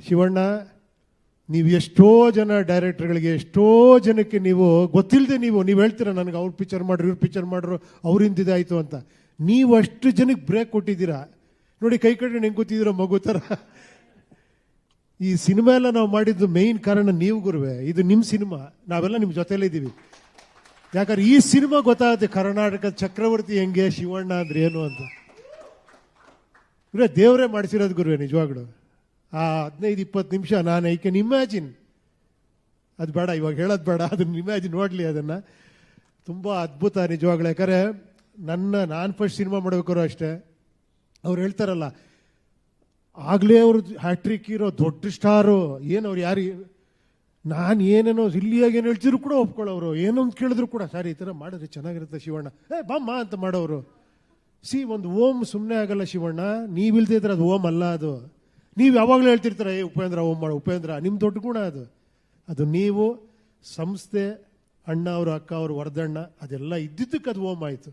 ಶಿವಣ್ಣ, ನೀವು ಎಷ್ಟೋ ಜನ ಡೈರೆಕ್ಟರ್ಗಳಿಗೆ, ಎಷ್ಟೋ ಜನಕ್ಕೆ ನೀವು ಗೊತ್ತಿಲ್ಲದೆ ನೀವು ಹೇಳ್ತೀರ ನನಗೆ ಅವ್ರು ಪಿಕ್ಚರ್ ಮಾಡ್ರು, ಇವ್ರು ಪಿಕ್ಚರ್ ಮಾಡ್ರು, ಅವ್ರಿಂದ ಇದಾಯಿತು ಅಂತ. ನೀವು ಅಷ್ಟು ಜನಕ್ಕೆ ಬ್ರೇಕ್ ಕೊಟ್ಟಿದ್ದೀರಾ ನೋಡಿ. ಕೈ ಕಟ್ಕೊಂಡು ಹೆಂಗೆ ಕೂತಿದ್ದೀರೋ ಮಗು ಥರ. ಈ ಸಿನಿಮಾ ಎಲ್ಲ ನಾವು ಮಾಡಿದ್ದು ಮೇಯ್ನ್ ಕಾರಣ ನೀವು ಗುರುವೆ. ಇದು ನಿಮ್ಮ ಸಿನಿಮಾ, ನಾವೆಲ್ಲ ನಿಮ್ಮ ಜೊತೆಲೇ ಇದ್ದೀವಿ. ಯಾಕಂದ್ರೆ ಈ ಸಿನಿಮಾ ಗೊತ್ತಾಗುತ್ತೆ ಕರ್ನಾಟಕದ ಚಕ್ರವರ್ತಿ ಹೆಂಗೆ, ಶಿವಣ್ಣ ಅಂದ್ರೆ ಏನು ಅಂತ. ಗುರುವೆ ದೇವರೇ ಮಾಡಿಸಿರೋದು ಗುರುವೆ ನಿಜವಾಗ್ಲು. ಆ 15-20 ನಿಮಿಷ ನಾನು ಐ ಕ್ಯಾನ್ ಇಮ್ಯಾಜಿನ್, ಅದು ಬೇಡ ಇವಾಗ ಹೇಳೋದು ಬೇಡ, ಅದನ್ನ ಇಮ್ಯಾಜಿನ್ ನೋಡಲಿ ಅದನ್ನು. ತುಂಬ ಅದ್ಭುತ ನಿಜವಾಗ್ಲು. ಯಾಕಂದರೆ ನಾನು ಫಸ್ಟ್ ಸಿನಿಮಾ ಮಾಡಬೇಕಾದ್ರು ಅಷ್ಟೇ, ಅವ್ರು ಹೇಳ್ತಾರಲ್ಲ ಆಗಲೇ ಅವರು ಹ್ಯಾಟ್ರಿಕ್ ಇರೋ ದೊಡ್ಡ ಸ್ಟಾರು, ಏನು ಅವ್ರು ಯಾರು, ನಾನು ಏನೇನೋ ಇಲ್ಲಿಯಾಗ ಏನು ಹೇಳ್ತಿದ್ರು ಕೂಡ ಒಪ್ಕೊಳ್ಳೋರು, ಏನೋ ಒಂದು ಕೇಳಿದ್ರು ಕೂಡ ಸರಿ ಈ ಥರ ಮಾಡಿದ್ರೆ ಚೆನ್ನಾಗಿರುತ್ತೆ ಶಿವಣ್ಣ, ಬಾಮ್ಮ ಅಂತ ಮಾಡೋರು. ಒಂದು ಓಮ್ ಸುಮ್ಮನೆ ಆಗಲ್ಲ ಶಿವಣ್ಣ, ನೀವಿಲ್ದೇ ಇದ್ರೆ ಅದು ಓಮ್ ಅಲ್ಲ. ಅದು ನೀವು ಯಾವಾಗಲೂ ಹೇಳ್ತಿರ್ತಾರೆ ಉಪೇಂದ್ರ ಓಮ್ ಮಾಡೋ, ಉಪೇಂದ್ರ ನಿಮ್ಮ ದೊಡ್ಡ ಗುಣ ಅದು ನೀವು ಸಂಸ್ಥೆ, ಅಣ್ಣ ಅವರು, ಅಕ್ಕ ಅವರು, ವರದಣ್ಣ, ಅದೆಲ್ಲ ಇದ್ದಿದ್ದಕ್ಕೆ ಅದು ಓಮ್ ಆಯಿತು.